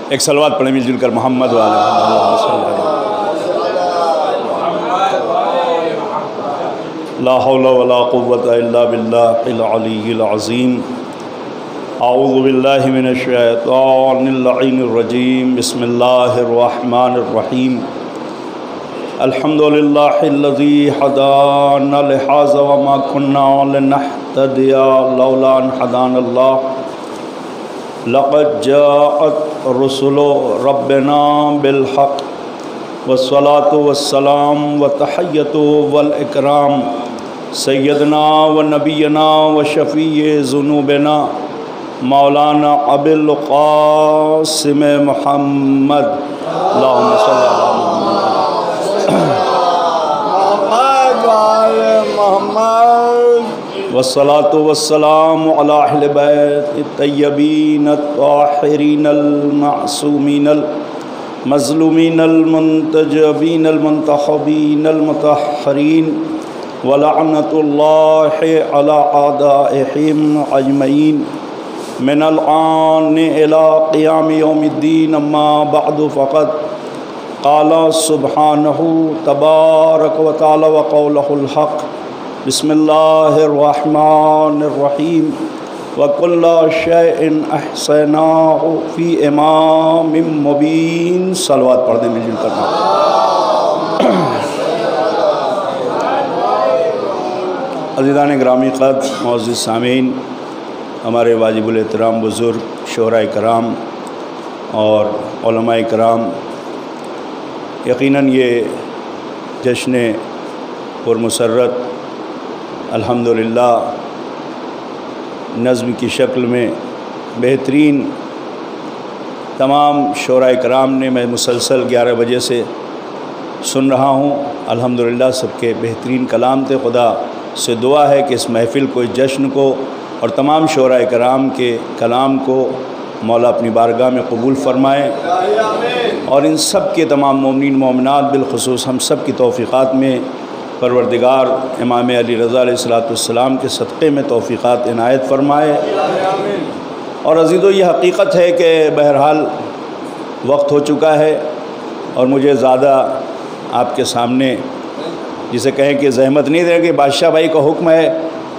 ایک صلوات پڑھیں مل جل کر محمد وعلی محمد۔ لا حول ولا قوة الا باللہ العلی العظیم۔ اعوذ باللہ من الشیطان اللعین الرجیم۔ بسم اللہ الرحمن الرحیم۔ الحمد للہ الذی ہدانا لہذا وما كنا لنہتدی لولا ان ہدانا اللہ۔ لقد جاءت رسل ربنا بالحق والصلاة والسلام والتحیۃ والاکرام سیدنا و نبینا و شفیع ذنوبنا مولانا ابی القاسم محمد اللہم صلی اللہ محمد والصلاة والسلام علی اہل بیت الطیبین الطاہرین المعصومین المظلومین المنتجبین المنتخبین المطہرین ولعنت اللہ علی اعدائہم اجمعین من الآن الى قیام یوم الدین۔ اما بعد فقد قال سبحانہ تبارک و تعالی وقولہ الحق۔ بسم اللہ الرحمن الرحیم۔ وَكُلَّ شَيْءٍ أَحْصَيْنَاهُ فِي إِمَامٍ مُبِينٍ۔ صلوات پڑھ دیں مل جل کر۔ عزیزان گرامی قدر، معزز سامعین، ہمارے واجب الاحترام بزرگ شعراء کرام اور علماء کرام، یقیناً یہ جشن پرمسرت الحمدللہ نظم کی شکل میں بہترین تمام شعراء کرام نے میں مسلسل 11 بجے سے سن رہا ہوں۔ الحمدللہ سب کے بہترین کلام تھے۔ خدا سے دعا ہے کہ اس محفل کو، اس جشن کو اور تمام شعراء کرام کے کلام کو مولا اپنی بارگاہ میں قبول فرمائے، اور ان سب کے تمام مومنین مومنات بالخصوص ہم سب کی توفیقات میں پروردگار امام علی رضا علیہ السلام کے صدقے میں توفیقات عنایت فرمائے۔ اور عزیزو، یہ حقیقت ہے کہ بہرحال وقت ہو چکا ہے، اور مجھے زیادہ آپ کے سامنے جسے کہیں کہ زحمت نہیں دیں کہ بادشاہ بھائی کا حکم ہے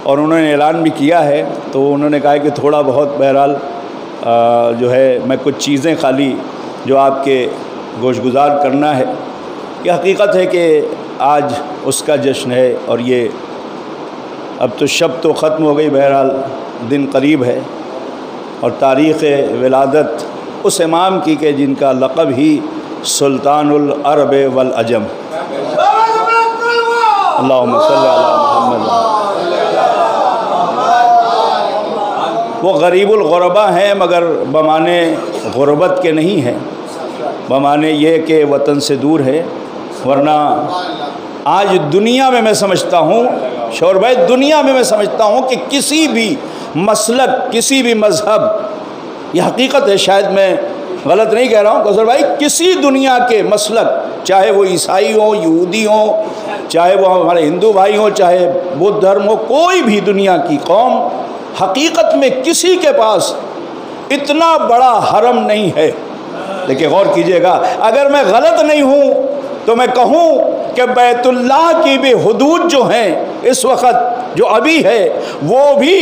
اور انہوں نے اعلان بھی کیا ہے، تو انہوں نے کہا کہ تھوڑا بہت بہرحال جو ہے میں کچھ چیزیں خالی جو آپ کے گوش گزار کرنا ہے۔ یہ حقیقت ہے کہ آج اس کا جشن ہے، اور یہ اب تو شب تو ختم ہو گئی، بہرحال دن قریب ہے، اور تاریخ ولادت اس امام کی کہ جن کا لقب ہی سلطان العرب والعجم۔ اللہم صلی علی محمد۔ وہ غریب الغربا ہیں، مگر بمانے غربت کے نہیں ہیں، بمانے یہ کہ وطن سے دور ہے۔ ورنہ آج دنیا میں سمجھتا ہوں شور بھائی، دنیا میں سمجھتا ہوں کہ کسی بھی مسلک، کسی بھی مذہب، یہ حقیقت ہے، شاید میں غلط نہیں کہہ رہا ہوں قصر بھائی، کسی دنیا کے مسلک، چاہے وہ عیسائی ہوں، یہودی ہوں، چاہے وہ ہمارے ہندو بھائی ہوں، چاہے بدھ دھرم ہو، کوئی بھی دنیا کی قوم، حقیقت میں کسی کے پاس اتنا بڑا حرم نہیں ہے۔ لیکن غور کیجئے گا، اگر میں غلط نہیں ہوں تو میں کہوں کہ بیت اللہ کی بھی حدود جو ہیں اس وقت جو ابھی ہے، وہ بھی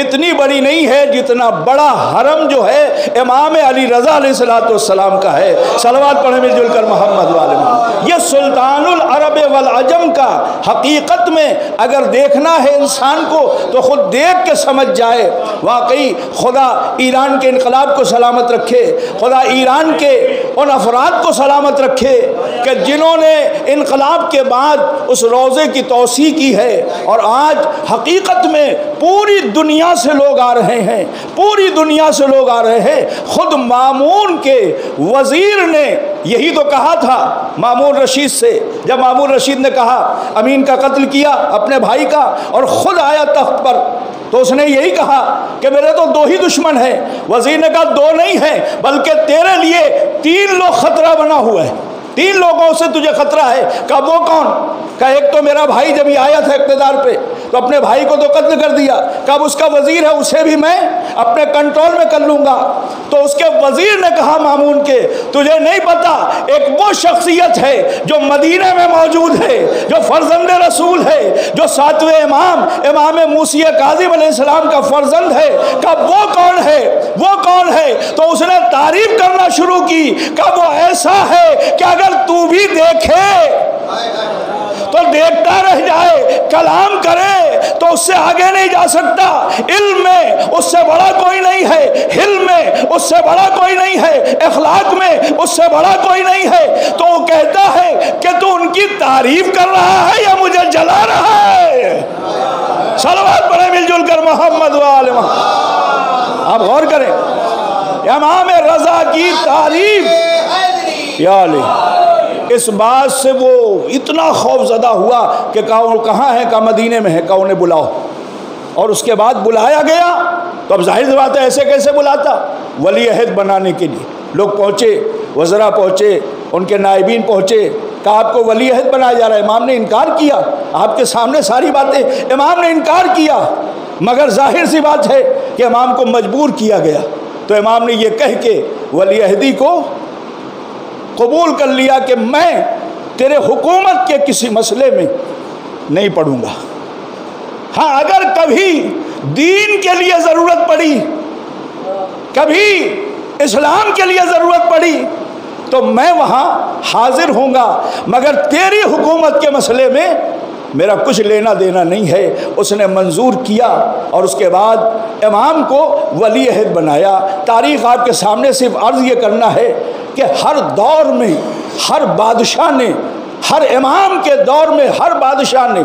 اتنی بڑی نہیں ہے جتنا بڑا حرم جو ہے امام علی رضا علیہ السلام کا ہے۔ صلوات پڑھیں مل جل کر محمد والے محمد۔ یہ سلطان العرب والعجم کا حقیقت میں اگر دیکھنا ہے انسان کو تو خود دیکھ کے سمجھ جائے۔ واقعی خدا ایران کے انقلاب کو سلامت رکھے، خدا ایران کے ان افراد کو سلامت رکھے کہ جنہوں نے انقلاب کے بعد اس روضے کی توسیع کی ہے، اور آج حقیقت میں پوری دنیا سے لوگ آ رہے ہیں، پوری دنیا سے لوگ آ رہے ہیں۔ خود مامون کے وزیر نے یہی تو کہا تھا مامون رشید سے، جب مامون رشید نے کہا امین کا قتل کیا اپنے بھائی کا اور خود آیا تخت پر، تو اس نے یہی کہا کہ میرے تو دو ہی دشمن ہیں۔ وزیر نے کہا دو نہیں ہیں بلکہ تیرے لیے 3 لوگ خطرہ بنا ہوا ہے۔ 3 لوگوں سے تجھے خطرہ ہے۔ کہا وہ کون؟ کہا ایک تو میرا بھائی جب یہ آیا تھا اقتدار پہ تو اپنے بھائی کو تو قتل کر دیا، کہا اس کا وزیر ہے اسے بھی میں اپنے کنٹرول میں کر لوں گا۔ تو اس کے وزیر نے کہا مامون کے تجھے نہیں پتا ایک وہ شخصیت ہے جو مدینہ میں موجود ہے، جو فرزند رسول ہے، جو 7ویں امام موسی کاظم علیہ السلام کا فرزند ہے۔ کہا وہ کون ہے؟ وہ کون ہے؟ تو اس نے تعریف کرنا شروع کی، کہا وہ ایسا ہے کہ اگر تو بھی دیکھے تو دیکھتا رہ جائے، کلام کرے تو اس سے آگے نہیں جا سکتا، علم میں اس سے بڑا کوئی نہیں ہے، حلم میں اس سے بڑا کوئی نہیں ہے، اخلاق میں اس سے بڑا کوئی نہیں ہے۔ تو وہ کہتا ہے کہ تو ان کی تعریف کر رہا ہے یا مجھے جلا رہا ہے؟ صلوات پڑھیں مل جل کر محمد وآل محمد۔ آپ غور کریں، امام رضا کی تعریف یا علی، اس بات سے وہ اتنا خوف زدہ ہوا کہ کہاں ہے؟ کہا مدینے میں ہے۔ کہا انہیں بلاؤ، اور اس کے بعد بلایا گیا۔ تو اب ظاہر سی بات ہے ایسے کیسے بلاتا؟ ولی عہد بنانے کے لیے لوگ پہنچے، وزراء پہنچے، ان کے نائبین پہنچے، کہا آپ کو ولی عہد بنایا جا رہا ہے۔ امام نے انکار کیا، آپ کے سامنے ساری باتیں امام نے انکار کیا، مگر ظاہر سی بات ہے کہ امام کو مجبور کیا گیا۔ تو امام نے یہ کہہ کے ولی عہدی کو قبول کر لیا کہ میں تیرے حکومت کے کسی مسئلے میں نہیں پڑوں گا، ہاں اگر کبھی دین کے لیے ضرورت پڑی، کبھی اسلام کے لیے ضرورت پڑی تو میں وہاں حاضر ہوں گا، مگر تیری حکومت کے مسئلے میں میرا کچھ لینا دینا نہیں ہے۔ اس نے منظور کیا اور اس کے بعد امام کو ولی عہد بنایا۔ تاریخ آپ کے سامنے صرف عرض یہ کرنا ہے کہ ہر دور میں ہر بادشاہ نے، ہر امام کے دور میں ہر بادشاہ نے،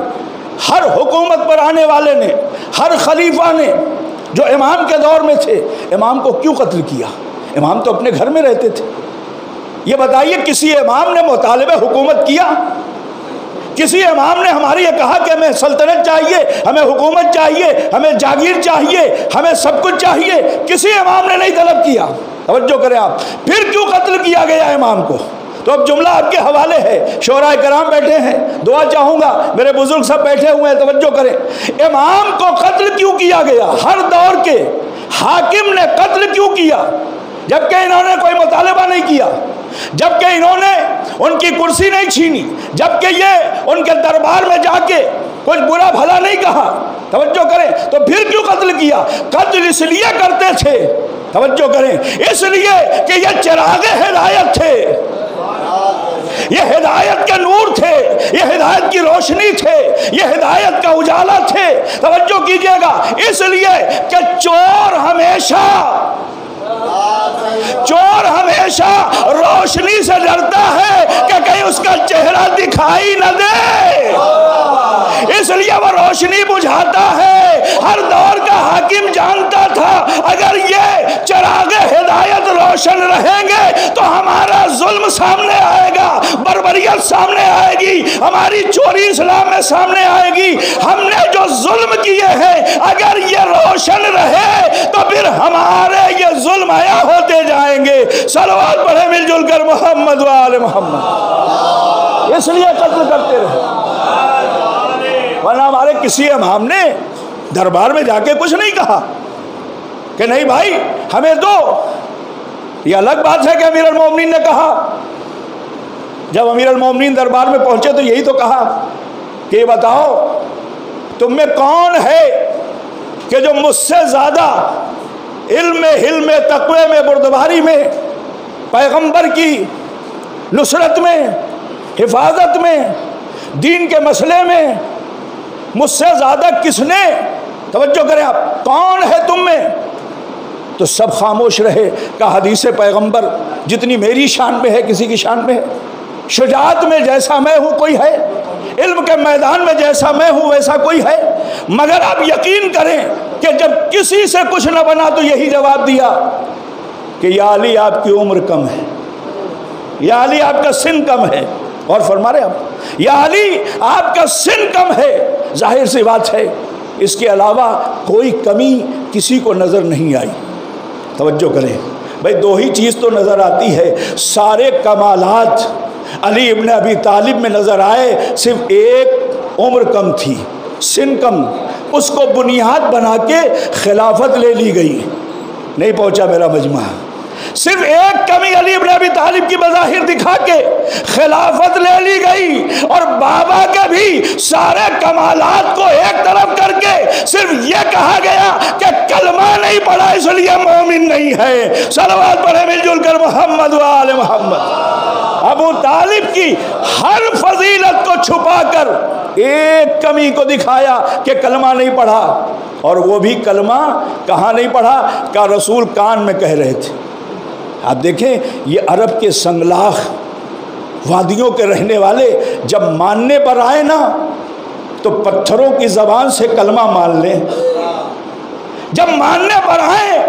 ہر حکومت پر آنے والے نے، ہر خلیفہ نے جو امام کے دور میں تھے، امام کو کیوں قتل کیا؟ امام تو اپنے گھر میں رہتے تھے۔ یہ بتائیے کسی امام نے مطالبہ حکومت کیا؟ کسی امام نے ہماری یہ کہا کہ ہمیں سلطنت چاہیے، ہمیں حکومت چاہیے، ہمیں جاگیر چاہیے، ہمیں سب کچھ چاہیے؟ کسی امام نے نہیں طلب کیا۔ توجہ کریں آپ، پھر کیوں قتل کیا گیا امام کو؟ تو اب جملہ آپ کے حوالے ہے، شورائے کرام بیٹھے ہیں، دعا چاہوں گا، میرے بزرگ سب بیٹھے ہوئے ہیں، توجہ کریں۔ امام کو قتل کیوں کیا گیا؟ ہر دور کے حاکم نے قتل کیوں کیا؟ جبکہ انہوں نے کوئی مطالبہ نہیں کیا، جبکہ انہوں نے ان کی کرسی نہیں چھینی، جبکہ یہ ان کے دربار میں جا کے کچھ برا بھلا نہیں کہا۔ توجہ کریں، تو پھر کیوں قتل کیا؟ قتل اس لیے کرتے تھے، توجہ کریں، اس لیے کہ یہ چراغ ہدایت تھے، یہ ہدایت کے نور تھے، یہ ہدایت کی روشنی تھے، یہ ہدایت کا اجالا تھے۔ توجہ کیجئے گا، اس لیے کہ چور ہمیشہ روشنی سے ڈرتا ہے کہ کہیں اس کا چہرہ دکھائی نہ دے، اس لیے وہ روشنی بجھاتا ہے۔ ہر دور کا حاکم جانتا تھا اگر یہ چراغ ہدایت روشن رہیں گے تو ہمارا ظلم سامنے آئے گا، بربریت سامنے آئے گی، ہماری چوری اسلام میں سامنے آئے گی۔ ہم نے جو ظلم کیے ہیں اگر یہ روشن رہے تو پھر ہمارے یہ ظلم عیا ہوتے جائیں گے۔ صلوات پڑھے مل جل کر محمد وآل محمد۔ اس لیے قتل کرتے رہے، ورنہ ہمارے کسی امام نے دربار میں جا کے کچھ نہیں کہا کہ نہیں بھائی ہمیں دو۔ یہ الگ بات ہے کہ امیر المومنین نے کہا، جب امیر المومنین دربار میں پہنچے تو یہی تو کہا کہ یہ بتاؤ تم میں کون ہے کہ جو مجھ سے زیادہ علم میں، حلم میں، تقوی میں، بردباری میں، پیغمبر کی نصرت میں، حفاظت میں، دین کے مسئلے میں مجھ سے زیادہ کس نے؟ توجہ کریں آپ، کون ہے تم میں؟ تو سب خاموش رہے۔ کہ حدیث پیغمبر جتنی میری شان میں ہے کسی کی شان میں ہے، شجاعت میں جیسا میں ہوں کوئی ہے، علم کے میدان میں جیسا میں ہوں ویسا کوئی ہے؟ مگر آپ یقین کریں کہ جب کسی سے کچھ نہ بنا تو یہی جواب دیا کہ یا علی آپ کی عمر کم ہے، یا علی آپ کا سن کم ہے۔ اور فرما رہے آپ، یا علی آپ کا سن کم ہے۔ ظاہر سی بات ہے اس کے علاوہ کوئی کمی کسی کو نظر نہیں آئی۔ توجہ کریں بھائی، دو ہی چیز تو نظر آتی ہے، سارے کمالات علی ابن ابی طالب میں نظر آئے، صرف ایک عمر کم تھی، سن کم، اس کو بنیاد بنا کے خلافت لے لی گئی، نہیں پہنچا میرا مجمع۔ صرف ایک کمی علی ابن ابی طالب کی بظاہر دکھا کے خلافت لے لی گئی، اور بابا کے بھی سارے کمالات کو ایک طرف کر کے صرف یہ کہا گیا کہ کلمہ نہیں پڑھا اس لیے مومن نہیں ہے۔ صلوات پڑھے مل جل کر محمد و آل محمد۔ ابو طالب کی ہر فضیلت کو چھپا کر ایک کمی کو دکھایا کہ کلمہ نہیں پڑھا، اور وہ بھی کلمہ کہاں نہیں پڑھا کہ رسول کان میں کہہ رہے تھے۔ آپ دیکھیں یہ عرب کے سنگلاخ وادیوں کے رہنے والے جب ماننے پر آئے نا تو پتھروں کی زبان سے کلمہ مان لیں، جب ماننے پر آئے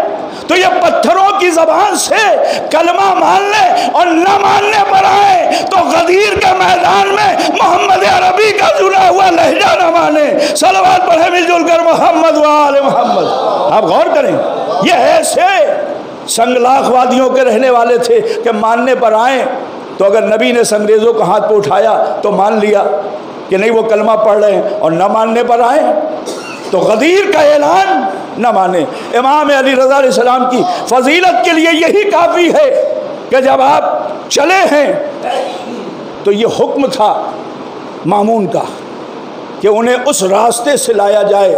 تو یہ پتھروں کی زبان سے کلمہ مان لیں، اور نہ ماننے پر آئے تو غدیر کے میدان میں محمد عربی کا جڑا ہوا لہجہ نہ مانے۔ صلوات پڑھے مل جل کر محمد و آل محمد۔ آپ غور کریں، یہ ایسے سنگلاخ وادیوں کے رہنے والے تھے کہ ماننے پر آئیں تو اگر نبی نے سنگریزوں کو ہاتھ پہ اٹھایا تو مان لیا کہ نہیں وہ کلمہ پڑھ رہے ہیں، اور نہ ماننے پر آئیں تو غدیر کا اعلان نہ مانے۔ امام علی رضا علیہ السلام کی فضیلت کے لیے یہی کافی ہے کہ جب آپ چلے ہیں تو یہ حکم تھا مامون کا کہ انہیں اس راستے سے لایا جائے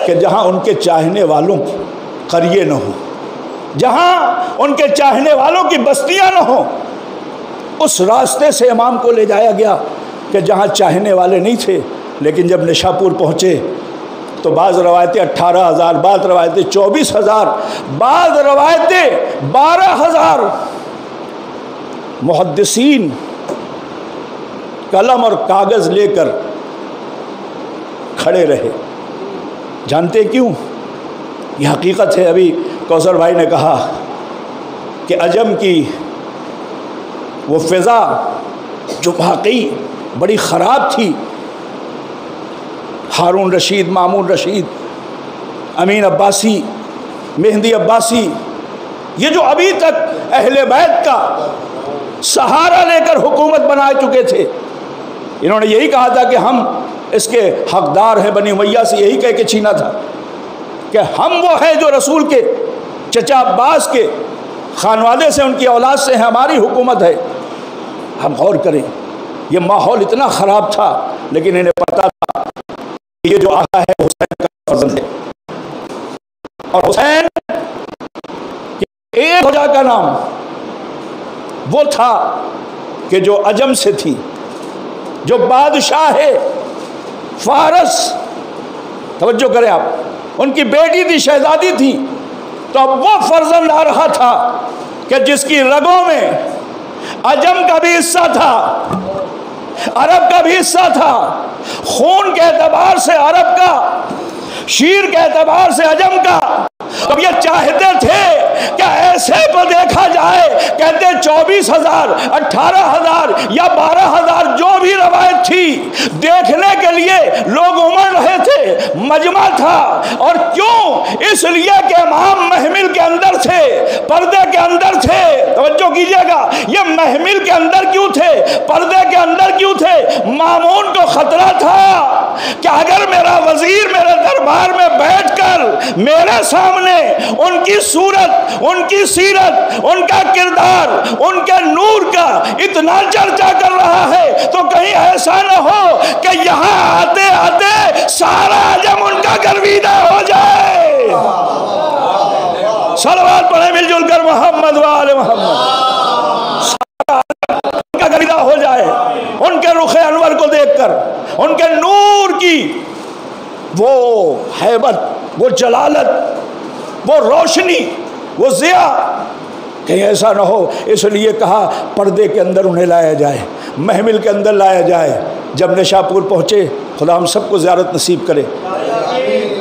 کہ جہاں ان کے چاہنے والوں کی قریے نہ ہو، جہاں ان کے چاہنے والوں کی بستیاں نہ ہوں۔ اس راستے سے امام کو لے جایا گیا کہ جہاں چاہنے والے نہیں تھے، لیکن جب نشاپور پہنچے تو بعض روایتیں 18,000، بعض روایتیں 24,000، بعض روایتیں 12,000 محدثین قلم اور کاغذ لے کر کھڑے رہے۔ جانتے کیوں؟ یہ حقیقت ہے، ابھی کوثر بھائی نے کہا کہ عجم کی وہ فضا جو واقعی بڑی خراب تھی، ہارون رشید، مامون رشید، امین عباسی، مہدی عباسی، یہ جو ابھی تک اہل بیت کا سہارا لے کر حکومت بنا چکے تھے، انہوں نے یہی کہا تھا کہ ہم اس کے حقدار ہیں، بنی امیہ سے یہی کہہ کے چھینا تھا کہ ہم وہ ہیں جو رسول کے چچا عباس کے خانوادے سے، ان کی اولاد سے ہیں، ہماری حکومت ہے۔ ہم غور کریں، یہ ماحول اتنا خراب تھا، لیکن انہیں پتا تھا کہ یہ جو آقا ہے حسین کا فرزند ہے، اور حسین ایک وجہ کا نام وہ تھا کہ جو عجم سے تھی، جو بادشاہ فارس، توجہ کریں آپ، ان کی بیٹی تھی، شہزادی تھی، تو اب وہ فرزند آ رہا تھا کہ جس کی رگوں میں عجم کا بھی حصہ تھا، عرب کا بھی حصہ تھا، خون کے اعتبار سے عرب کا، شیر کے اعتبار سے عجم کا۔ اب یہ چاہتے تھے کہ ایسے کو دیکھا جائے، کہتے 24,000، 18,000 یا 12,000 جو بھی روایت تھی، دیکھنے کے لیے لوگ امڑ رہے تھے، مجمع تھا۔ اور کیوں؟ اس لیے کہ امام محمل کے اندر تھے، پردے کے اندر تھے۔ توجہ کیجئے گا، یہ محمل کے اندر کیوں تھے، پردے کے اندر کیوں تھے؟ مامون کو خطرہ تھا کہ اگر میرا وزیر میرے دربار میں بیٹھ کر میرے سامنے ان کی صورت، ان کی سیرت، ان کا کردار، ان کے نور کا اتنا چرچا کر رہا ہے تو کہیں ایسا نہ ہو کہ یہاں آتے آتے سارا عجم ان کا گرویدہ ہو جائے۔ صلوات پڑھیں مل جل کر محمد و آل محمد۔ سارا عجم ان کا گرویدہ ہو جائے، ان کے رخ انور کو دیکھ کر، ان کے نور کی وہ ہیبت، وہ جلالت، وہ روشنی، وہ ضیاء، کہیں ایسا نہ ہو۔ اس لیے کہا پردے کے اندر انہیں لایا جائے، محمل کے اندر لایا جائے۔ جب نشاپور پہنچے، خدا ہم سب کو زیارت نصیب کرے،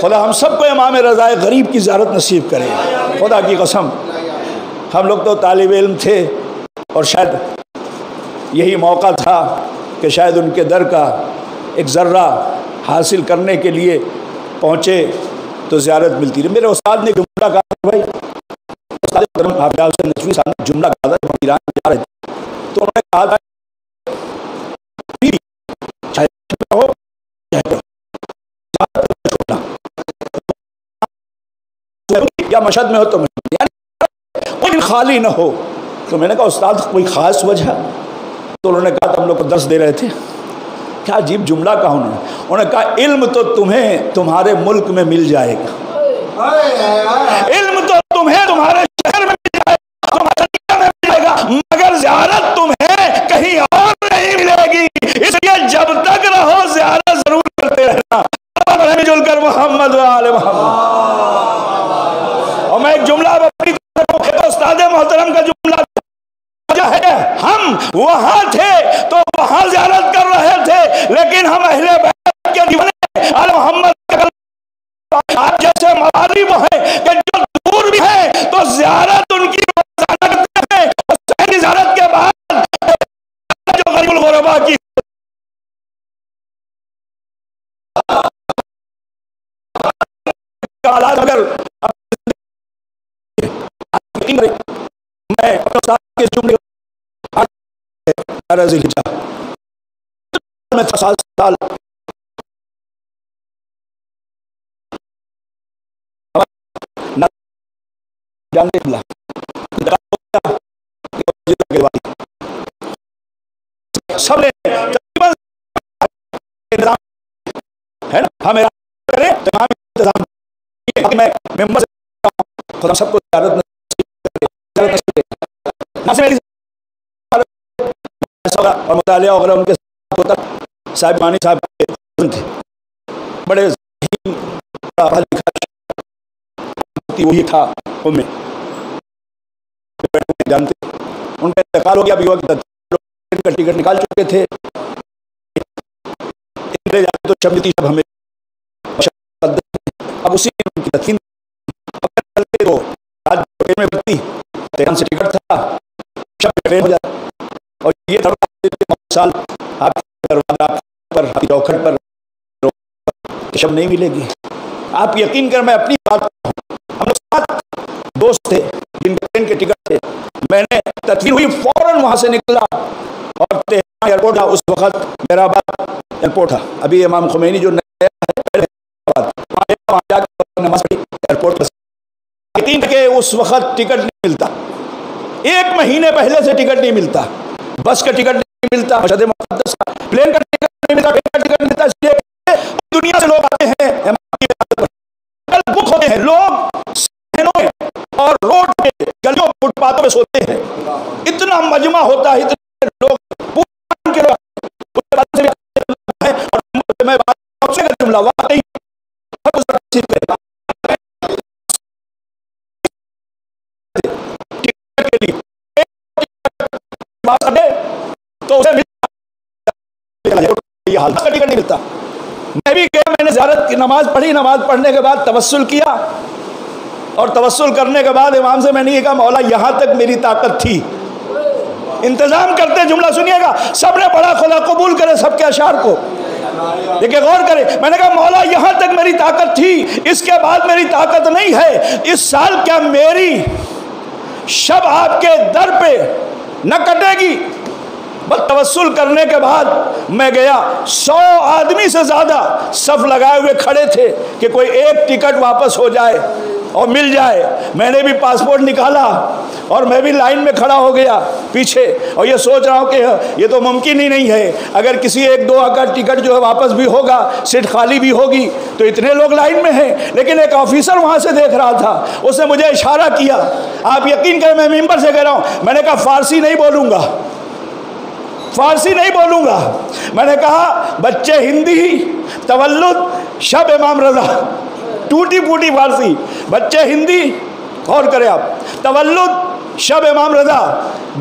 خدا ہم سب کو امام رضا غریب کی زیارت نصیب کرے۔ خدا کی قسم، ہم لوگ تو طالب علم تھے اور شاید یہی موقع تھا کہ شاید ان کے در کا ایک ذرہ حاصل کرنے کے لیے پہنچے تو زیارت ملتی رہی۔ میرے استاد نے جملہ کہا، بھائی استاد حافظ حسین نجوی صاحب نے جملہ کہا تھا، جب ہم ایران جا رہے تھے تو انہوں نے کہا تھا یا مشہد میں ہو تو یعنی کوئی خالی نہ ہو. تو میں نے کہا استاد کوئی خاص وجہ؟ تو انہوں نے کہا ہم لوگ کو درس دے رہے تھے. کیا عجیب جملہ کہا انہوں نے کہا علم تو تمہیں تمہارے ملک میں مل جائے گا، علم تو تمہیں تمہارے شہر میں مل جائے گا، تمہارے شہر میں مل جائے گا، مگر زیارت تمہیں کہیں اور نہیں ملے گی. اس لیے جب تک رہو زیارت ضرور کرتے رہنا. جل کر محمد و آل محمد. اور میں ایک جملہ اپنی استاد محترم کا جملہ ہے، ہم وہاں تھے تو وہاں زیارت کر رہے تھے، لیکن ہم اہل بیت کے دیوانے آل محمد آپ جیسے مغارب ہیں کہ جو دور بھی ہیں تو زیارت ان کی کرتے ہیں. اور زیارت کے بعد جو غریب الغربا کی اگر میں استاد کے جملے میں 7 سال جانتے سب نے ہے نا ہمیں کرے تمام انتظام میں ممبر خدا سب کو زیارت اور مطالعہ وغیرہ ان کے ساتھ ہوتا. صاحب مانی صاحب تھے بڑے وہی تھا میں جانتے. ان کا انتقال ہو گیا ابھی وقت کا ٹکٹ نکال چکے تھے. تو شب ہمیں اب اسی ان کی تدفین میں بڑھتی تہران سے ٹکٹ تھا شب ٹرین ہو جاتا. اور یہ سال آپ پر چوکھٹ پر شب نہیں ملے گی. آپ یقین کر میں اپنی بات ہم لوگ 7 دوست تھے جن کے ٹرین کے ٹکٹ تھے. میں نے تدفین ہوئی فوراً وہاں سے نکلا اور تہران ایئرپورٹ تھا اس وقت میرا آباد ایئرپورٹ تھا. ابھی امام خمینی جو نیا نماز پڑھی ایئرپورٹ پر. یقین کہ اس وقت ٹکٹ نہیں ملتا، 1 مہینے پہلے سے ٹکٹ نہیں ملتا. بس کا ٹکٹ نہیں ملتا، مشہد مقدس کا پلین کا ٹکٹ نہیں ملتا، ٹرین کا ٹکٹ نہیں ملتا. اس لیے دنیا سے لوگ آتے ہیں بک ہوتے ہیں، لوگ صحنوں میں اور روڈ پہ گلیوں فٹ پاتھوں پہ سوتے ہیں. اتنا مجمع ہوتا ہے، اتنے لوگ کے لوگ اور میں بات سے جملہ واقعی تو اسے یہ حال کا ٹکٹ نہیں ملتا. میں بھی گیا، میں نے زیارت کی نماز پڑھی. نماز پڑھنے کے بعد توسل کیا اور توسل کرنے کے بعد امام سے میں نے یہ کہا مولا یہاں تک میری طاقت تھی. انتظام کرتے جملہ سنیے گا، سب نے پڑھا خدا قبول کرے سب کے اشعار کو دیکھیں غور کرے. میں نے کہا مولا یہاں تک میری طاقت تھی، اس کے بعد میری طاقت نہیں ہے. اس سال کیا میری شب آپ کے در پہ نہ کٹے گی؟ بس توسل کرنے کے بعد میں گیا. 100 آدمی سے زیادہ صف لگائے ہوئے کھڑے تھے کہ کوئی ایک ٹکٹ واپس ہو جائے اور مل جائے. میں نے بھی پاسپورٹ نکالا اور میں بھی لائن میں کھڑا ہو گیا پیچھے اور یہ سوچ رہا ہوں کہ یہ تو ممکن ہی نہیں ہے. اگر کسی 1-2 کا ٹکٹ جو ہے واپس بھی ہوگا، سیٹ خالی بھی ہوگی تو اتنے لوگ لائن میں ہیں. لیکن ایک آفیسر وہاں سے دیکھ رہا تھا، اس نے مجھے اشارہ کیا. آپ یقین کریں میں ممبر سے کہہ رہا ہوں، میں نے کہا فارسی نہیں بولوں گا، فارسی نہیں بولوں گا. میں نے کہا بچے ہندی، تولد شب امام رضا، ٹوٹی پھوٹی فارسی، بچے ہندی غور کریں آپ، تولد شب امام رضا.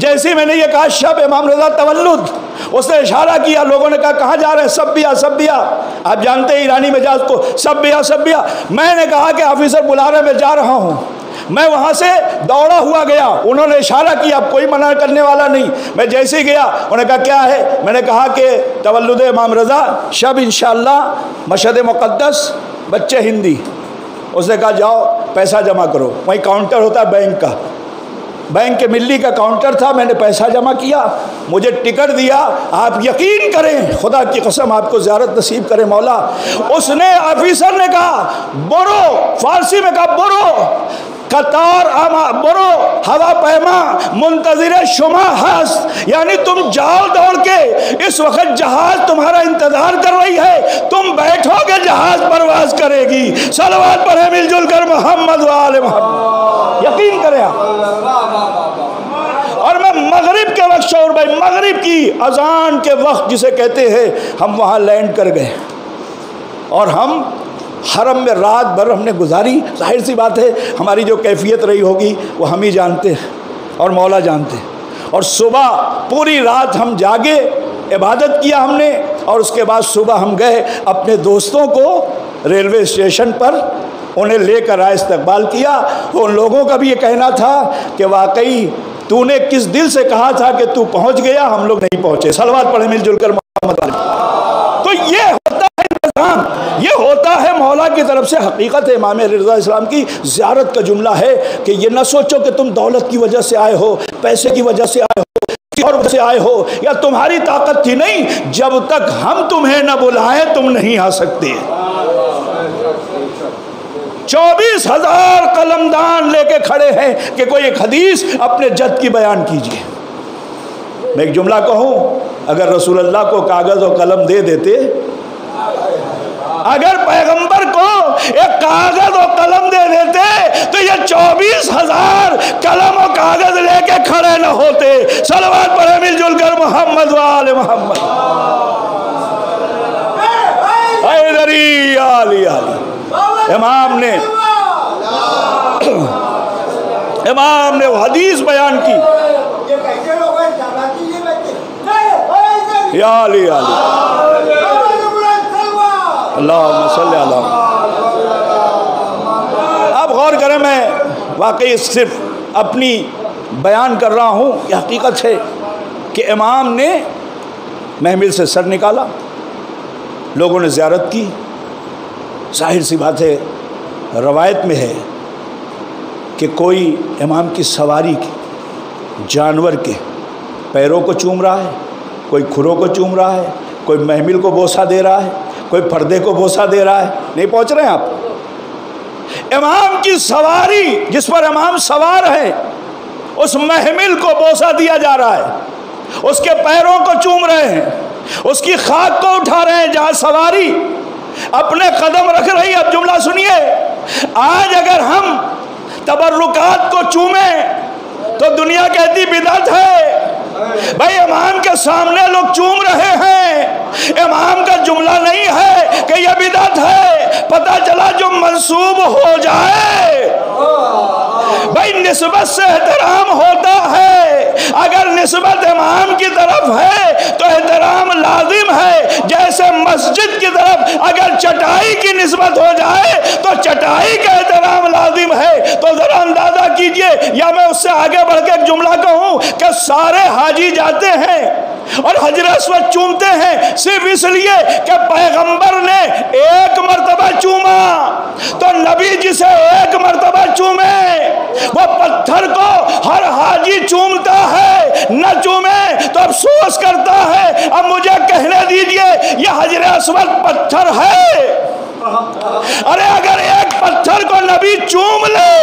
جیسے میں نے یہ کہا شب امام رضا تولد، اس نے اشارہ کیا. لوگوں نے کہا کہاں جا رہے ہیں؟ سب بیا سب بیا. آپ جانتے ہیں ایرانی مجاز کو، سب بیا سب بیا. میں نے کہا کہ آفیسر بلا رہے، میں جا رہا ہوں. میں وہاں سے دوڑا ہوا گیا. انہوں نے اشارہ کیا، کوئی منع کرنے والا نہیں. میں جیسے ہی گیا انہوں نے کہا کیا ہے؟ میں نے کہا کہ تولد امام رضا شب انشاءاللہ مشہد مقدس بچے ہندی. اس نے کہا جاؤ پیسہ جمع کرو. وہیں کاؤنٹر ہوتا ہے بینک کا، بینک کے ملی کا کاؤنٹر تھا. میں نے پیسہ جمع کیا، مجھے ٹکٹ دیا. آپ یقین کریں خدا کی قسم آپ کو زیارت نصیب کرے مولا. اس نے آفیسر نے کہا برو، فارسی میں کہا برو. قطار برو ہوا پیما منتظر شما ہست، یعنی تم جاؤ دوڑ کے، اس وقت جہاز تمہارا انتظار کر رہی ہے، تم بیٹھو گے جہاز پرواز کرے گی۔ صلوات پڑھیں مل جل کر محمد و آل محمد، یقین کریں آپ۔ اور میں مغرب کے وقت شعور بھائی، مغرب کی اذان کے وقت جسے کہتے ہیں، ہم وہاں لینڈ کر گئے اور ہم حرم میں رات بھر ہم نے گزاری۔ ظاہر سی بات ہے ہماری جو کیفیت رہی ہوگی وہ ہم ہی جانتے ہیں اور مولا جانتے ہیں۔ اور صبح پوری رات ہم جاگے، عبادت کیا ہم نے، اور اس کے بعد صبح ہم گئے اپنے دوستوں کو ریلوے اسٹیشن پر انہیں لے کر آئے، استقبال کیا۔ ان لوگوں کا بھی یہ کہنا تھا کہ واقعی تو نے کس دل سے کہا تھا کہ تو پہنچ گیا، ہم لوگ نہیں پہنچے۔ صلوات پڑھیں مل جل کر محمد علیہ۔ تو یہ ہوتا ہے انتظام، یہ ہوتا ہے مولا کی طرف سے۔ حقیقت امام رضا اسلام کی زیارت کا جملہ ہے کہ یہ نہ سوچو کہ تم دولت کی وجہ سے آئے ہو، پیسے کی وجہ سے آئے ہو، کسی اور وجہ سے آئے ہو، یا تمہاری طاقت تھی، نہیں، جب تک ہم تمہیں نہ بلائیں تم نہیں آ سکتے۔ 24,000 قلمدان لے کے کھڑے ہیں کہ کوئی ایک حدیث اپنے جد کی بیان کیجئے۔ میں ایک جملہ کہوں، اگر رسول اللہ کو کاغذ و قلم دے دیتے، اگر پیغمبر کو ایک کاغذ و قلم دے دیتے تو یہ 24,000 قلم و کاغذ لے کے کھڑے نہ ہوتے۔ صلوات پڑھیں مل جل کر محمد و آل محمد۔ حیدری علی علی۔ امام نے وہ حدیث بیان کی، یا علی علی اللہم صلی اللہ۔ اب غور کریں، میں واقعی صرف اپنی بیان کر رہا ہوں، یہ حقیقت ہے کہ امام نے محمل سے سر نکالا، لوگوں نے زیارت کی۔ ظاہر سی بات ہے، روایت میں ہے کہ کوئی امام کی سواری کی جانور کے پیروں کو چوم رہا ہے، کوئی کھروں کو چوم رہا ہے، کوئی محمل کو بوسہ دے رہا ہے، کوئی پردے کو بوسہ دے رہا ہے۔ نہیں پہنچ رہے ہیں آپ؟ امام کی سواری جس پر امام سوار ہے، اس محمل کو بوسہ دیا جا رہا ہے، اس کے پیروں کو چوم رہے ہیں، اس کی خاک کو اٹھا رہے ہیں جہاں سواری اپنے قدم رکھ رہی۔ اب جملہ سنیے، آج اگر ہم تبرکات کو چومیں تو دنیا کہتی بدعت ہے۔ بھائی امام کے سامنے لوگ چوم رہے ہیں، امام کا جملہ نہیں ہے کہ یہ بدعت ہے۔ پتہ چلا جو منسوب ہو جائے، بھائی نسبت سے احترام ہوتا ہے، اگر نسبت امام کی طرف ہے تو احترام لازم ہے۔ جیسے مسجد کی طرف اگر چٹائی کی نسبت ہو جائے تو چٹائی کا احترام لازم ہے۔ تو ذرا اندازہ کیجئے، یا میں اس سے آگے بڑھ کے ایک جملہ کہوں کہ سارے حاجی جاتے ہیں اور حجر اسود چومتے ہیں صرف اس لیے کہ پیغمبر نے ایک مرتبہ چوما، تو نبی جسے ایک مرتبہ چومے وہ پتھر کو ہر حاجی چومتا ہے، نہ چومے تو افسوس کرتا ہے۔ اب مجھے کہنے دیجئے یہ حجر اسود پتھر ہے؟ ارے اگر ایک پتھر کو نبی چوم لے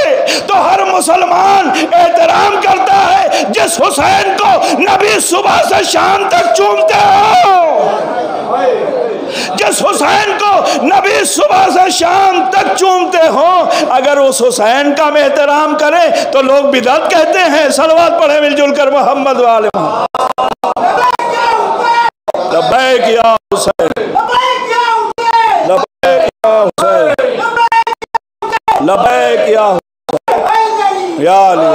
تو ہر مسلمان احترام کرتا ہے جس حسین کو نبی صبح سے شام تک چومتے ہو، جس حسین کو نبی صبح سے شام تک چومتے ہو، اگر اس حسین کا ہم احترام کریں تو لوگ بدعت کہتے ہیں۔ صلوات پڑھیں مل جل کر محمد و آل محمد۔ لبیک یا حسین، لبیک یا حسین، یا علی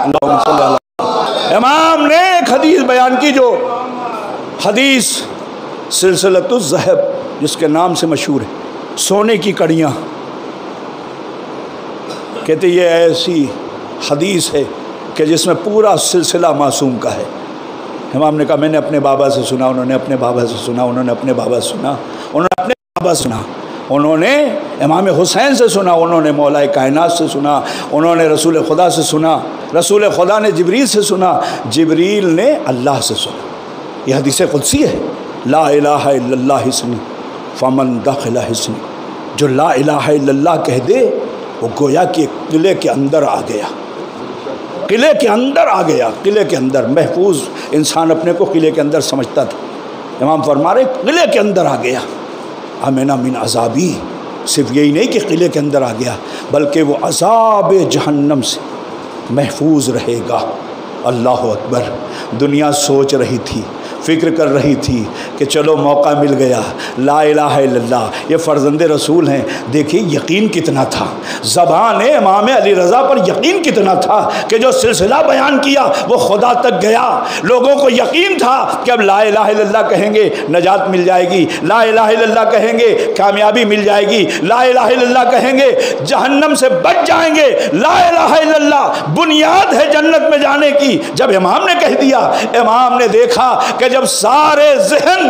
اللہم صلی اللہ۔ امام نے ایک حدیث بیان کی، جو حدیث سلسلۃ الذہب جس کے نام سے مشہور ہے، سونے کی کڑیاں، کہتے یہ ایسی حدیث ہے کہ جس میں پورا سلسلہ معصوم کا ہے۔ امام نے کہا میں نے اپنے بابا سے سنا، انہوں نے اپنے بابا سے سنا، انہوں نے اپنے بابا سے سنا، انہوں نے اپنے بابا سے سنا، انہوں نے امام حسین سے سنا، انہوں نے مولا کائنات سے سنا، انہوں نے رسول خدا سے سنا، رسول خدا نے جبریل سے سنا، جبریل نے اللہ سے سنا۔ یہ حدیث قدسی ہے، لا الہ الا اللہ حسنی فمن دخل حسنی، جو لا الہ الا اللہ کہہ دے وہ گویا کہ ایک قلعے کے اندر آ گیا، قلعے کے اندر آ گیا، قلعے کے اندر محفوظ انسان اپنے کو قلعے کے اندر سمجھتا تھا، امام فرما رہے قلعے کے اندر آ گیا، آمنا من عذابی، صرف یہی نہیں کہ قلعے کے اندر آ گیا بلکہ وہ عذاب جہنم سے محفوظ رہے گا۔ اللہ اکبر۔ دنیا سوچ رہی تھی، فکر کر رہی تھی کہ چلو موقع مل گیا، لا الہ الا اللہ، یہ فرزند رسول ہیں، دیکھیے یقین کتنا تھا، زبان امام علی رضا پر یقین کتنا تھا کہ جو سلسلہ بیان کیا وہ خدا تک گیا، لوگوں کو یقین تھا کہ اب لا الہ الا اللہ کہیں گے نجات مل جائے گی، لا الہ الا اللہ کہیں گے کامیابی مل جائے گی، لا الہ الا اللہ کہیں گے جہنم سے بچ جائیں گے، لا الہ الا اللہ بنیاد ہے جنت میں جانے کی۔ جب امام نے کہہ دیا، امام نے دیکھا کہ جب سارے ذہن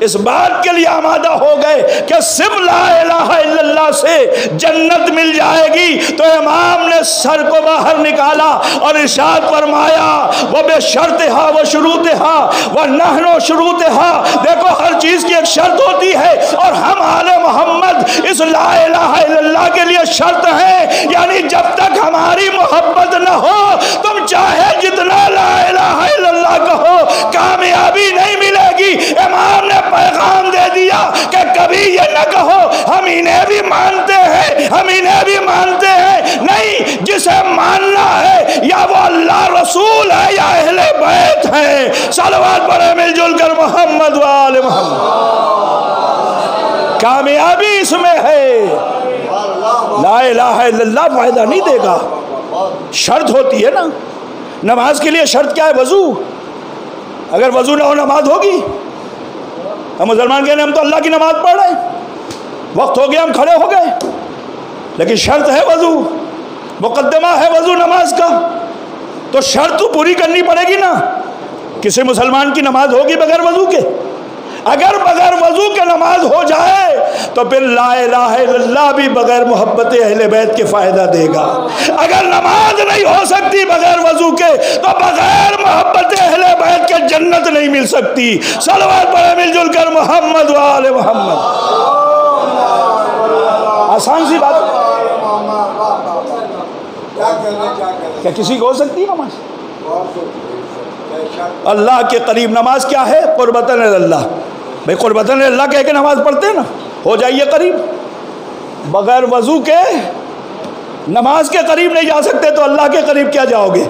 اس بات کے لیے آمادہ ہو گئے کہ صرف لا الہ الا اللہ سے جنت مل جائے گی، تو امام نے سر کو باہر نکالا اور ارشاد فرمایا وَبِشَرْطِهَا وَشُرُوطِهَا وَنَحْنُ شُرُوطِهَا۔ دیکھو ہر چیز کی ایک شرط ہوتی ہے اور ہم آل محمد اس لا الہ الا اللہ کے لیے شرط ہیں، یعنی جب تک ہماری محبت نہ ہو تم چاہے جتنا لا الہ الا اللہ کہو کامیابی نہیں ملے گی۔ امام نے پیغام دے دیا کہ کبھی یہ نہ کہو ہم انہیں بھی مانتے ہیں، ہم انہیں بھی مانتے ہیں، نہیں، جسے ماننا ہے یا وہ اللہ رسول ہے یا اہل بیت ہے۔ صلوات پڑھے مل جل کر محمد و آل محمد۔ کامیابی اس میں ہے، لا الہ الا اللہ فائدہ نہیں دے گا، شرط ہوتی ہے نا۔ نماز کے لیے شرط کیا ہے؟ وضو۔ اگر وضو نہ ہو نماز ہوگی؟ ہم مسلمان کہنے ہم تو اللہ کی نماز پڑھ رہے ہیں، وقت ہو گیا ہم کھڑے ہو گئے، لیکن شرط ہے وضو، مقدمہ ہے وضو نماز کا، تو شرط تو پوری کرنی پڑے گی نا۔ کسی مسلمان کی نماز ہوگی بغیر وضو کے؟ اگر بغیر وضو کے نماز ہو جائے تو پھر لا الہ الا اللہ بھی بغیر محبت اہل بیت کے فائدہ دے گا۔ اگر نماز نہیں ہو سکتی بغیر وضو کے تو بغیر محبت اہل بیت کے جنت نہیں مل سکتی۔ صلوات پڑھے مل جل کر محمد و آل محمد۔ آسان سی بات، کیا کسی کو ہو سکتی ہے نماز؟ اللہ کے قریب نماز کیا ہے؟ قربتاً اللہ۔ بھئی قربتاً اللہ کہہ کے نماز پڑھتے ہیں نا، ہو جائیے قریب۔ بغیر وضو کے نماز کے قریب نہیں جا سکتے تو اللہ کے قریب کیا جاؤ گے؟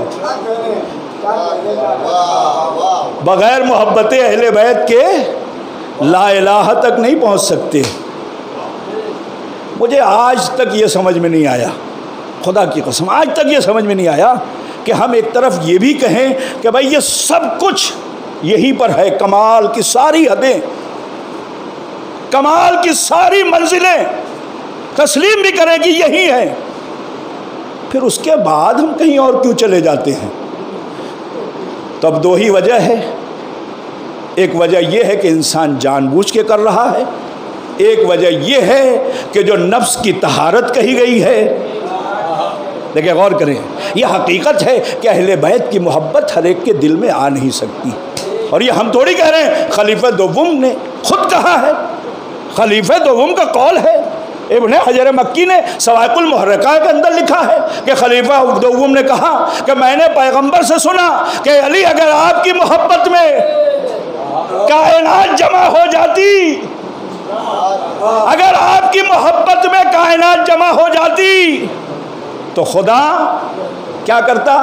بغیر محبت اہل بیت کے لا الہ تک نہیں پہنچ سکتے۔ مجھے آج تک یہ سمجھ میں نہیں آیا، خدا کی قسم آج تک یہ سمجھ میں نہیں آیا کہ ہم ایک طرف یہ بھی کہیں کہ بھائی یہ سب کچھ یہی پر ہے، کمال کی ساری حدیں، کمال کی ساری منزلیں تسلیم بھی کریں کہ یہی ہیں، پھر اس کے بعد ہم کہیں اور کیوں چلے جاتے ہیں؟ تو اب دو ہی وجہ ہے۔ ایک وجہ یہ ہے کہ انسان جان بوجھ کے کر رہا ہے، ایک وجہ یہ ہے کہ جو نفس کی طہارت کہی گئی ہے۔ لیکن غور کریں، یہ حقیقت ہے کہ اہل بیت کی محبت ہر ایک کے دل میں آ نہیں سکتی، اور یہ ہم تھوڑی کہہ رہے ہیں، خلیفہ دوم نے خود کہا ہے، خلیفہ دوم کا قول ہے۔ ابن حجر مکی نے صواعق المحرقہ کے اندر لکھا ہے کہ خلیفہ دوم نے کہا کہ میں نے پیغمبر سے سنا کہ علی اگر آپ کی محبت میں کائنات جمع ہو جاتی، اگر آپ کی محبت میں کائنات جمع ہو جاتی تو خدا کیا کرتا؟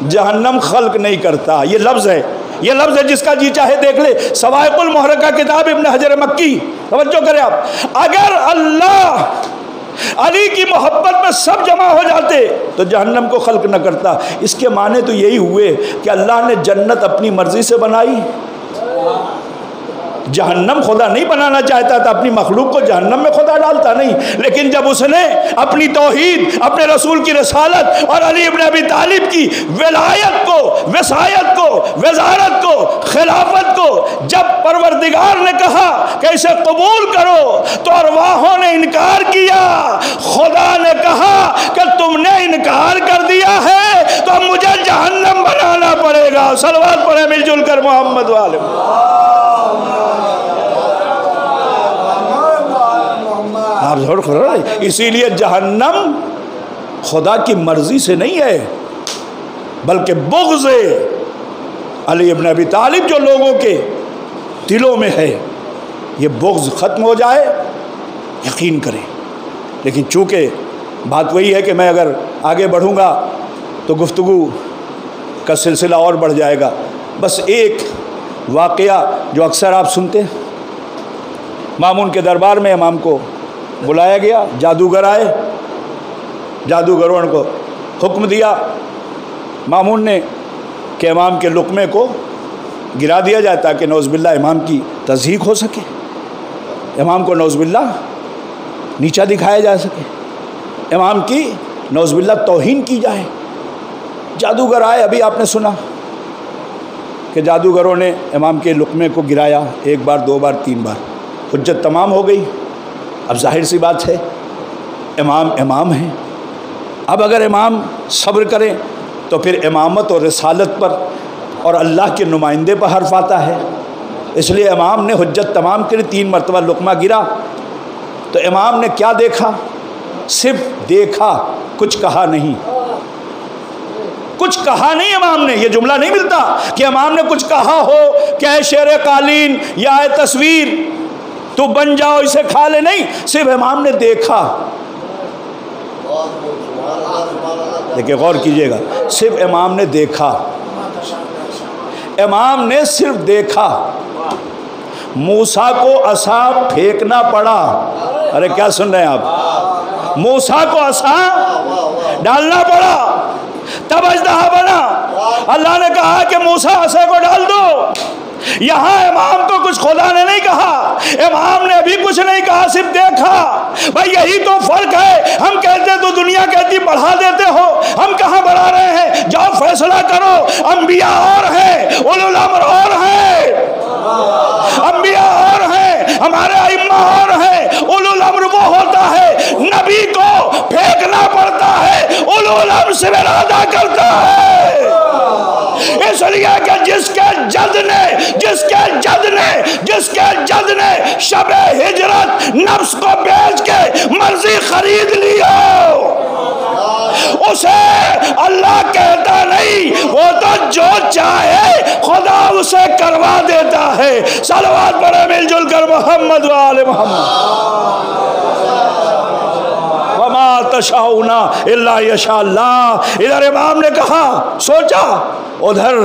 جہنم خلق نہیں کرتا۔ یہ لفظ ہے، یہ لفظ ہے، جس کا جی چاہے دیکھ لے، صواعق المحرقہ کتاب ابن حجر مکی، توجہ کریں آپ۔ اگر اللہ علی کی محبت میں سب جمع ہو جاتے تو جہنم کو خلق نہ کرتا۔ اس کے معنی تو یہی ہوئے کہ اللہ نے جنت اپنی مرضی سے بنائی، جہنم خدا نہیں بنانا چاہتا تھا، اپنی مخلوق کو جہنم میں خدا ڈالتا نہیں، لیکن جب اس نے اپنی توحید، اپنے رسول کی رسالت اور علی ابن ابی طالب کی ولایت کو، وصایت کو، وزارت کو، خلافت کو جب پروردگار نے کہا کہ اسے قبول کرو تو ارواحوں نے انکار کیا۔ خدا نے کہا کہ تم نے انکار کر دیا ہے تو مجھے جہنم بنانا پڑے گا۔ صلوات پڑھے مل جل کر محمد والے۔ اسی لیے جہنم خدا کی مرضی سے نہیں ہے، بلکہ بغض علی ابن ابی طالب جو لوگوں کے دلوں میں ہے، یہ بغض ختم ہو جائے، یقین کریں۔ لیکن چونکہ بات وہی ہے کہ میں اگر آگے بڑھوں گا تو گفتگو کا سلسلہ اور بڑھ جائے گا۔ بس ایک واقعہ جو اکثر آپ سنتے ہیں، مامون کے دربار میں امام کو بلایا گیا، جادوگر آئے، جادوگروں کو حکم دیا مامون نے کہ امام کے لقمے کو گرا دیا جائے تاکہ نعوذ باللہ امام کی تضحیک ہو سکے، امام کو نعوذ باللہ نیچا دکھایا جا سکے، امام کی نعوذ باللہ توہین کی جائے۔ جادوگر آئے، ابھی آپ نے سنا کہ جادوگروں نے امام کے لقمے کو گرایا، 1 بار 2 بار 3 بار، حجت تمام ہو گئی۔ اب ظاہر سی بات ہے امام ہیں، اب اگر امام صبر کریں تو پھر امامت اور رسالت پر اور اللہ کے نمائندے پر حرف آتا ہے، اس لیے امام نے حجت تمام کری، 3 مرتبہ لقمہ گرا تو امام نے کیا دیکھا؟ صرف دیکھا، کچھ کہا نہیں، کچھ کہا نہیں امام نے۔ یہ جملہ نہیں ملتا کہ امام نے کچھ کہا ہو کہ اے شیر قالین یا اے تصویر تو بن جاؤ اسے کھا لے، نہیں، صرف امام نے دیکھا۔ دیکھیں غور کیجئے گا، صرف امام نے دیکھا، امام نے صرف دیکھا۔ موسیٰ کو عصا پھینکنا پڑا، ارے کیا سن رہے ہیں آپ؟ موسیٰ کو عصا ڈالنا پڑا تب اژدہا بنا۔ اللہ نے کہا کہ موسیٰ عصا کو ڈال دو۔ یہاں امام کو کچھ خدا نے نہیں کہا، امام نے بھی کچھ نہیں کہا، صرف دیکھا۔ بھائی یہی تو فرق ہے، ہم کہتے تو دنیا کہتی بڑھا دیتے ہو، ہم کہاں بڑھا رہے ہیں؟ جاؤ فیصلہ کرو، انبیاء اور ہیں، اولو الامر اور ہیں، انبیاء اور ہیں، ہمارے ائمہ اور ہیں۔ اولو الامر وہ ہوتا ہے نبی کو پھینکنا پڑتا ہے، اولو الامر سے ارادہ کرتا ہے، اس لیے کہ جس کے جد نے شب ہجرت نفس کو بیچ کے مرضی خرید لیا، اسے اللہ کہتا نہیں، وہ تو جو چاہے خدا اسے کروا دیتا ہے۔ صلوات پڑھے مل جل کر محمد و آل محمد۔ وما تشاؤون الا یشاء اللہ۔ ادھر امام نے کہا، سوچا، ادھر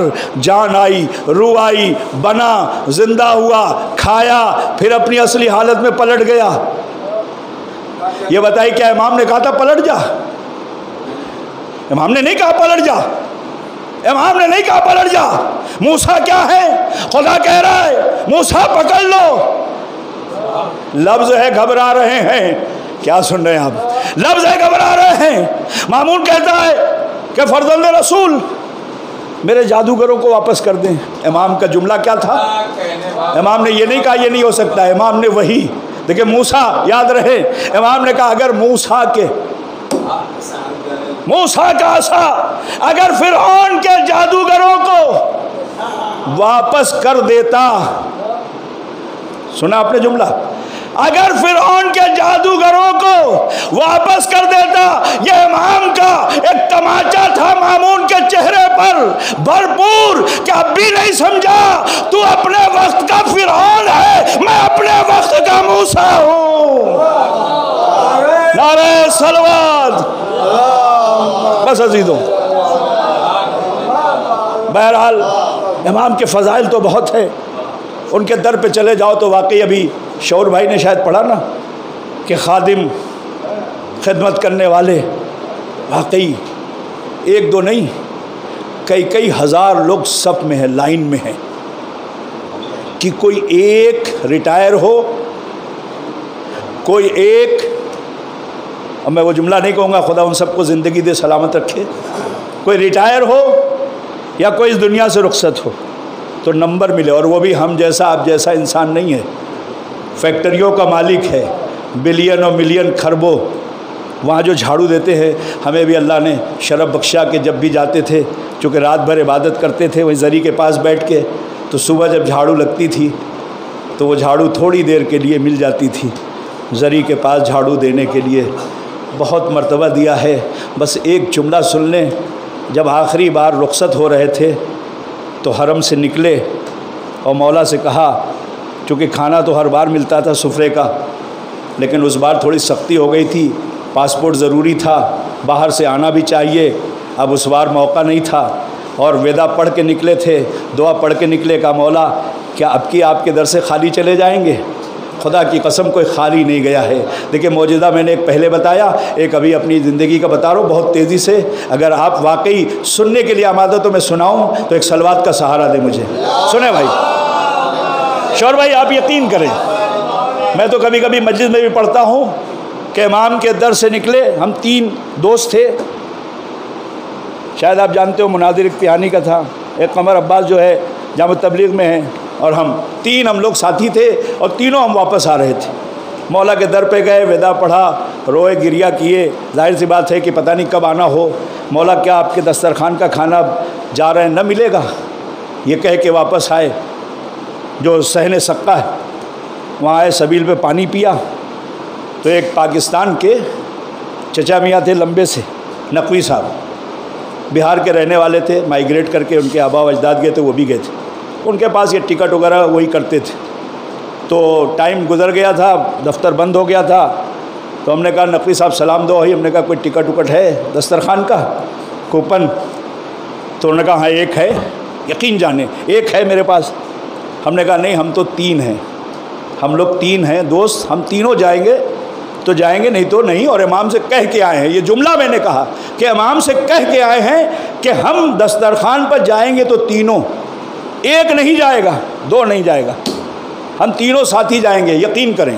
جان آئی، روح آئی، بنا، زندہ ہوا، کھایا، پھر اپنی اصلی حالت میں پلٹ گیا۔ یہ بتائی کیا امام نے کہا تھا پلٹ جا؟ امام نے نہیں کہا پلٹ جا، امام نے نہیں کہا پلٹ جا۔ موسیٰ کیا ہے؟ خدا کہہ رہا ہے موسیٰ پکڑ لو۔ لفظ ہے گھبرا رہے ہیں، کیا سن رہے ہیں آپ؟ لفظ ہے گھبرا رہے ہیں۔ مامون کہتا ہے کہ فرزند رسول میرے جادوگروں کو واپس کر دیں۔ امام کا جملہ کیا تھا؟ امام نے یہ نہیں کہا یہ نہیں ہو سکتا، امام نے وہی دیکھیں موسیٰ یاد رہے، امام نے کہا اگر موسیٰ کا عصا اگر فرعون کے جادوگروں کو واپس کر دیتا، سنا آپ نے جملہ، اگر فرعون کے جادوگروں کو واپس کر دیتا، یہ امام کا ایک تماچا تھا مامون کے چہرے پر بھرپور کہ اب بھی نہیں سمجھا تو اپنے وقت کا فرعون ہے، میں اپنے وقت کا موسیٰ ہوں۔ نعرہ صلوات۔ بس عزیزوں، بہرحال امام کے فضائل تو بہت ہیں، ان کے در پہ چلے جاؤ تو واقعی ابھی شعور بھائی نے شاید پڑھا نا کہ خادم، خدمت کرنے والے، واقعی 1 2 نہیں، کئی ہزار لوگ صف میں ہیں، لائن میں ہیں، کہ کوئی ایک ریٹائر ہو، کوئی ایک، اب میں وہ جملہ نہیں کہوں گا، خدا ان سب کو زندگی دے سلامت رکھے، کوئی ریٹائر ہو یا کوئی اس دنیا سے رخصت ہو تو نمبر ملے، اور وہ بھی ہم جیسا آپ جیسا انسان نہیں ہے، فیکٹریوں کا مالک ہے، بلین اور ملین کھربوں، وہاں جو جھاڑو دیتے ہیں، ہمیں بھی اللہ نے شرف بخشا کہ جب بھی جاتے تھے، چونکہ رات بھر عبادت کرتے تھے وہیں زری کے پاس بیٹھ کے، تو صبح جب جھاڑو لگتی تھی تو وہ جھاڑو تھوڑی دیر کے لیے مل جاتی تھی، زری کے پاس جھاڑو دینے کے لیے بہت مرتبہ دیا ہے. بس ایک جملہ سن لیں. جب آخری بار رخصت ہو رہے تھے تو حرم سے نکلے اور مولا سے کہا، چونکہ کھانا تو ہر بار ملتا تھا سفرے کا، لیکن اس بار تھوڑی سختی ہو گئی تھی، پاسپورٹ ضروری تھا، باہر سے آنا بھی چاہیے. اب اس بار موقع نہیں تھا اور ویدا پڑھ کے نکلے تھے، دعا پڑھ کے نکلے. کہا مولا کیا اب کی آپ کے در سے خالی چلے جائیں گے؟ خدا کی قسم کوئی خالی نہیں گیا ہے. دیکھیں معجزہ میں نے ایک پہلے بتایا، ایک ابھی اپنی زندگی کا بتا رہا ہوں بہت تیزی سے. اگر آپ واقعی سننے کے لیے آمادہ تو میں سناؤں تو ایک صلوات کا سہارا دیں مجھے. سنیں بھائی، شور بھائی آپ یقین کریں، میں تو کبھی کبھی مسجد میں بھی پڑھتا ہوں کہ امام کے در سے نکلے. ہم 3 دوست تھے، شاید آپ جانتے ہو مناظر اختیانی کا تھا، ایک قمر عباس جو ہے جامع تبلیغ میں ہیں، اور ہم لوگ ساتھی تھے اور تینوں ہم واپس آ رہے تھے. مولا کے در پہ گئے، ویدا پڑھا، روئے گریا کیے. ظاہر سی بات ہے کہ پتہ نہیں کب آنا ہو. مولا کیا آپ کے دسترخوان کا کھانا جا رہے ہیں نہ ملے گا؟ یہ کہہ کے واپس آئے. جو صحن سقہ ہے وہاں آئے، سبیل پہ پانی پیا تو ایک پاکستان کے چچا میاں تھے لمبے سے، نقوی صاحب، بہار کے رہنے والے تھے، مائیگریٹ کر کے ان کے آبا و اجداد گئے تھے، وہ بھی گئے تھے. ان کے پاس یہ ٹکٹ وغیرہ وہی کرتے تھے. تو ٹائم گزر گیا تھا، دفتر بند ہو گیا تھا، تو ہم نے کہا نقوی صاحب سلام دو. ہم نے کہا کوئی ٹکٹ وکٹ ہے دسترخوان کا کوپن؟ تو انہوں نے کہا ہاں ایک ہے. یقین جانے ایک ہے میرے پاس. ہم نے کہا نہیں، ہم تو 3 ہیں، ہم لوگ 3 ہیں دوست، ہم تینوں جائیں گے تو جائیں گے، نہیں تو نہیں. اور امام سے کہہ کے آئے ہیں، یہ جملہ میں نے کہا کہ امام سے کہہ کے آئے ہیں کہ ہم دسترخوان پر جائیں گے تو تینوں، ایک نہیں جائے گا، 2 نہیں جائے گا، ہم تینوں ساتھی جائیں گے، یقین کریں.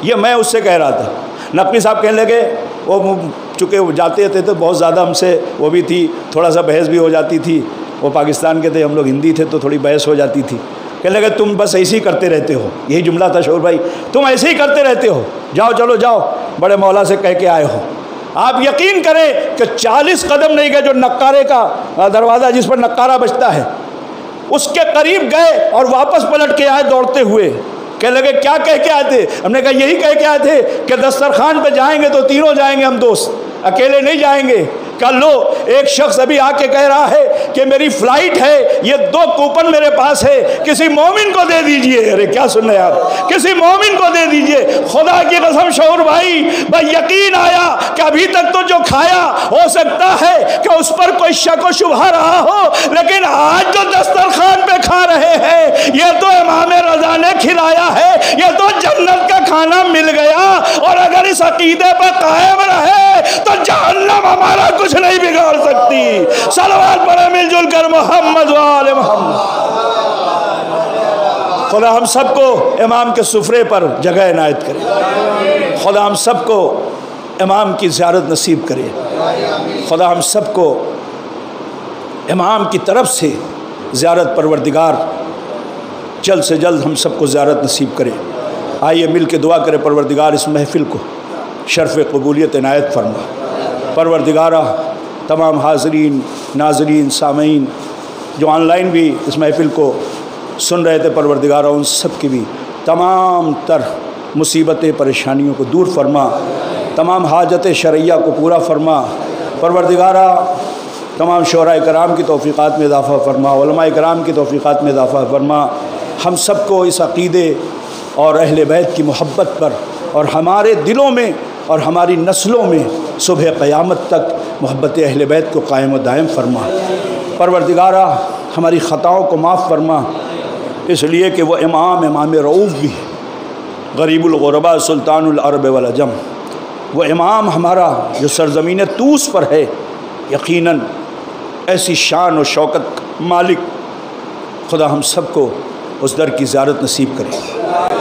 یہ میں اس سے کہہ رہا تھا. نقوی صاحب کہنے لگے، وہ چونکہ وہ جاتے تھے تو بہت زیادہ ہم سے وہ بھی تھی، تھوڑا سا بحث بھی ہو جاتی تھی. وہ پاکستان کے تھے، ہم لوگ ہندی تھے، تو تھوڑی بحث ہو جاتی تھی. کہنے لگے تم بس ایسے ہی کرتے رہتے ہو. یہی جملہ تھا شعور بھائی، تم ایسے ہی کرتے رہتے ہو، جاؤ چلو جاؤ، بڑے مولا سے کہہ کے آئے ہو. آپ یقین کریں کہ 40 قدم نہیں گئے، جو نقارے کا دروازہ جس پر نقارہ بجتا ہے اس کے قریب گئے اور واپس پلٹ کے آئے دوڑتے ہوئے. کہنے لگے کیا کہہ کے آئے تھے؟ ہم نے کہا یہی کہہ کے آئے تھے کہ دسترخوان پہ جائیں گے تو تینوں جائیں گے، ہم دوست اکیلے نہیں جائیں گے. کہا لو، ایک شخص ابھی آ کے کہہ رہا ہے کہ میری فلائٹ ہے، یہ 2 کوپن میرے پاس ہے، کسی مومن کو دے دیجئے. ارے کیا سن رہے ہیں آپ؟ کسی مومن کو دے دیجئے. خدا کی قسم شعور بھائی یقین آیا کہ ابھی تک تو جو کھایا ہو سکتا ہے کہ اس پر کوئی شک و شبہ رہا ہو، لیکن آج جو دسترخوان پہ کھا رہے ہیں یہ تو امام رضا نے کھلایا ہے، یہ تو جنت کا کھانا مل گیا. اور اگر اس عقیدے پر قائم رہے تو جہنم ہمارا کچھ نہیں بگاڑ سکتی. صلوات پڑھیں مل جل کر محمد و آل محمد. خدا ہم سب کو امام کے سفرے پر جگہ عنایت کرے. خدا ہم سب کو امام کی زیارت نصیب کرے. خدا ہم سب کو امام کی طرف سے زیارت پروردگار جلد سے جلد ہم سب کو زیارت نصیب کرے. آئیے مل کے دعا کرے پروردگار اس محفل کو شرف قبولیت عنایت فرما. پروردگارہ تمام حاضرین، ناظرین، سامعین جو آن لائن بھی اس محفل کو سن رہے تھے، پروردگارہ ان سب کی بھی تمام تر مصیبتیں پریشانیوں کو دور فرما، تمام حاجت شرعیہ کو پورا فرما. پروردگارہ تمام شعراء کرام کی توفیقات میں اضافہ فرما، علماء کرام کی توفیقات میں اضافہ فرما. ہم سب کو اس عقیدے اور اہل بیت کی محبت پر اور ہمارے دلوں میں اور ہماری نسلوں میں صبح قیامت تک محبت اہل بیت کو قائم و دائم فرما. پروردگارہ ہماری خطاؤں کو معاف فرما، اس لیے کہ وہ امام رعوف بھی ہے، غریب الغرباء سلطان العرب والعجم. وہ امام ہمارا جو سرزمین طوس پر ہے، یقیناً ایسی شان و شوکت مالک. خدا ہم سب کو اس در کی زیارت نصیب کرے.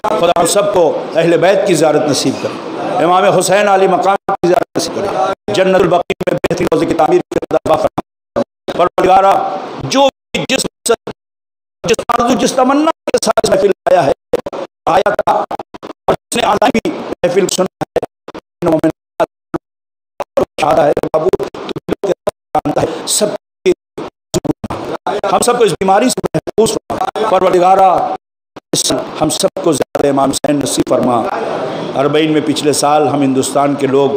خدا ہم سب کو اہل بیت کی زیارت نصیب کرے. امام حسین علی مقام کی زیارت نصیب کرے. جنت البقیع میں بہترین روضے کی تعمیر کی خدا فرما. پروردگارہ جو جس تمنا کے ساتھ محفل آیا ہے، آیا تھا اور جس نے آدھا بھی محفل سنا ہے، بابو سب ہم سب کو اس بیماری سے محفوظ فرما. پروردگارہ ہم سب کو زیادہ امام حسین نصیب فرما. اربعین میں پچھلے سال ہم ہندوستان کے لوگ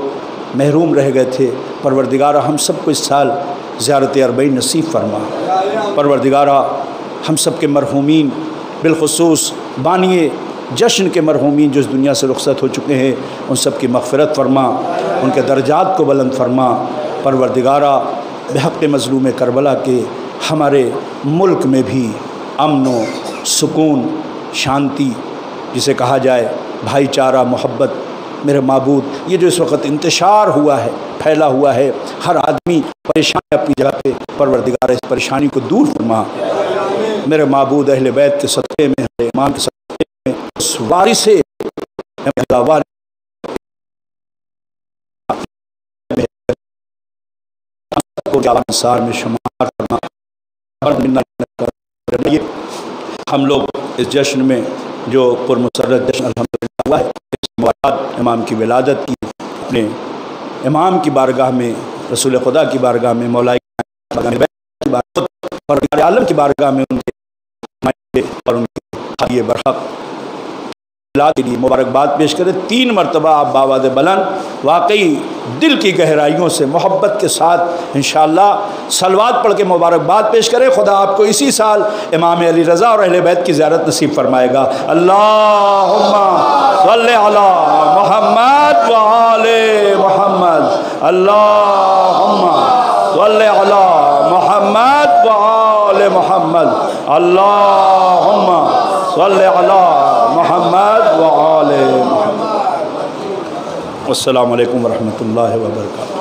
محروم رہ گئے تھے، پروردگارہ ہم سب کو اس سال زیارت اربعین نصیب فرما۔ پروردگارہ ہم سب کے مرحومین، بالخصوص بانی جشن کے مرحومین جو اس دنیا سے رخصت ہو چکے ہیں، ان سب کی مغفرت فرما، ان کے درجات کو بلند فرما۔ پروردگارہ بحق مظلوم کربلا کے ہمارے ملک میں بھی امن و سکون، شانتی جسے کہا جائے، بھائی چارہ، محبت، میرے معبود یہ جو اس وقت انتشار ہوا ہے، پھیلا ہوا ہے، ہر آدمی پریشان ہے اپنی جگہ پہ، پروردگار اس پریشانی کو دور فرما۔ میرے معبود اہل بیت کے صدقے میں، امام کے صدقے میں، اس وارث انصار میں شمار کرنا۔ ہم لوگ اس جشن میں جو پرمسرت جشن الحمدللہ ہوا ہے، اس مواد امام کی ولادت کی، اپنے امام کی بارگاہ میں، رسول خدا کی بارگاہ میں، مولا کی بارگاہ اور عالم کی بارگاہ میں ان کے اور ان کے برحق کے لیے مبارکباد پیش کرے۔ 3 مرتبہ آپ باواد بلند واقعی دل کی گہرائیوں سے محبت کے ساتھ انشاءاللہ صلوات پڑھ کے مبارکباد پیش کرے۔ خدا آپ کو اسی سال امام علی رضا اور اہل بیت کی زیارت نصیب فرمائے گا۔ اللہم صلی علی محمد و آل محمد، اللہم صلی علی محمد و آل محمد، اللہم صلی علی محمد و آل محمد۔ السلام علیکم ورحمۃ اللہ وبرکاتہ۔